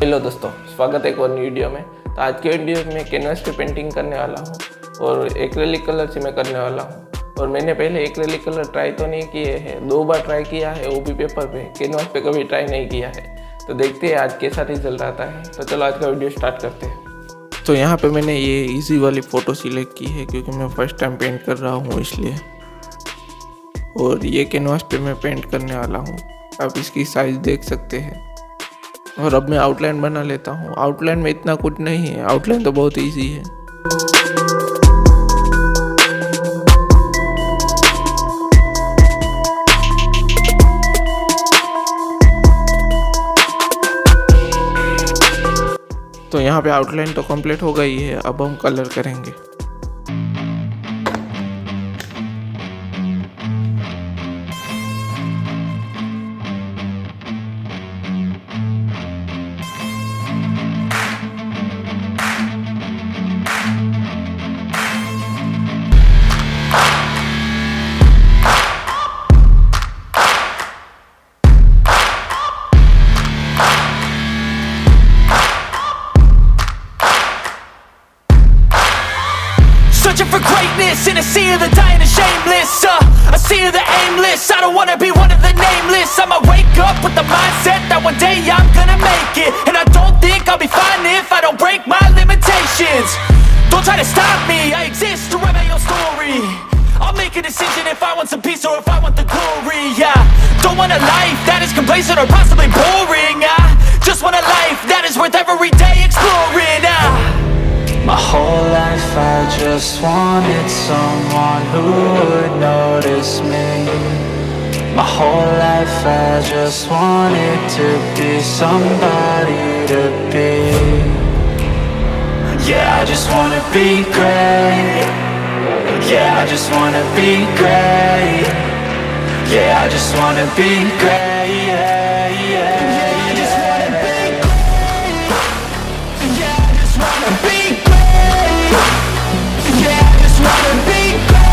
Hello दोस्तों, स्वागत है एक और नई वीडियो में। तो आज के वीडियो में कैनवास पे पेंटिंग करने वाला हूँ और एक्रेलिक कलर से मैं करने वाला हूँ। और मैंने पहले एक्रेलिक कलर ट्राई तो नहीं किए हैं, 2 बार ट्राई किया है, वो भी पेपर पे। कैनवास पे कभी ट्राई नहीं किया है, तो देखते हैं आज कैसा रिजल्ट आता है। तो चलो आज का वीडियो स्टार्ट करते हैं। तो यहाँ पे मैंने ये इजी वाली फ़ोटो सिलेक्ट की है क्योंकि मैं फर्स्ट टाइम पेंट कर रहा हूँ इसलिए। और ये कैनवास पे मैं पेंट करने वाला हूँ, आप इसकी साइज़ देख सकते हैं। और अब मैं आउटलाइन बना लेता हूँ। आउटलाइन में इतना कुछ नहीं है, आउटलाइन तो बहुत इजी है। तो यहाँ पे आउटलाइन तो कंप्लीट हो गई है, अब हम कलर करेंगे। Searching for greatness in a sea of the dying and shameless, a sea of the aimless. I don't wanna be one of the nameless. I'ma wake up with the mindset that one day I'm gonna make it. And I don't think I'll be fine if I don't break my limitations. Don't try to stop me, I exist to write my own story. I'll make a decision if I want some peace or if I want the glory. Yeah, don't want a life that is complacent or possibly boring. I just want a life that is worth every day exploring. My whole life I just wanted someone who would notice me. My whole life I just wanted to be somebody to be. Yeah, I just wanna be great. Yeah, I just wanna be great. Yeah, I just wanna be great. Yeah, yeah. Yeah, I just wanna be great. Yeah, I just wanna be great.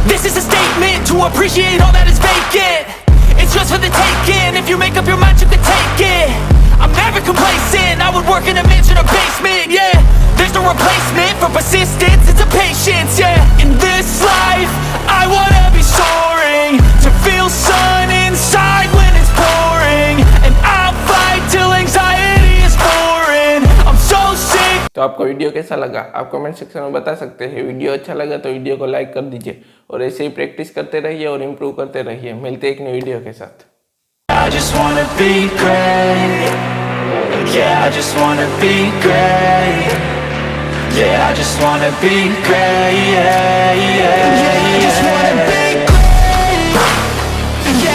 This is a statement to appreciate all that is vacant. It's just for the taking. If you make up your mind, you can take it. I'm never complacent. I would work in a mansion or basement. Yeah, there's no replacement for persistence. It's a patience. Yeah, in this life, I wanna be soaring, to feel sun inside when it's pouring, and I'll fight till anxiety is boring. I'm so sick. तो आपको video कैसा लगा आप comment section में बता सकते हैं। Video अच्छा लगा तो वीडियो को लाइक कर दीजिए और ऐसे ही प्रैक्टिस करते रहिए और इम्प्रूव करते रहिए। मिलते हैं एक नई वीडियो के साथ। I just wanna be great. Yeah, I just wanna be great. Yeah, I just wanna be great. Yeah, yeah.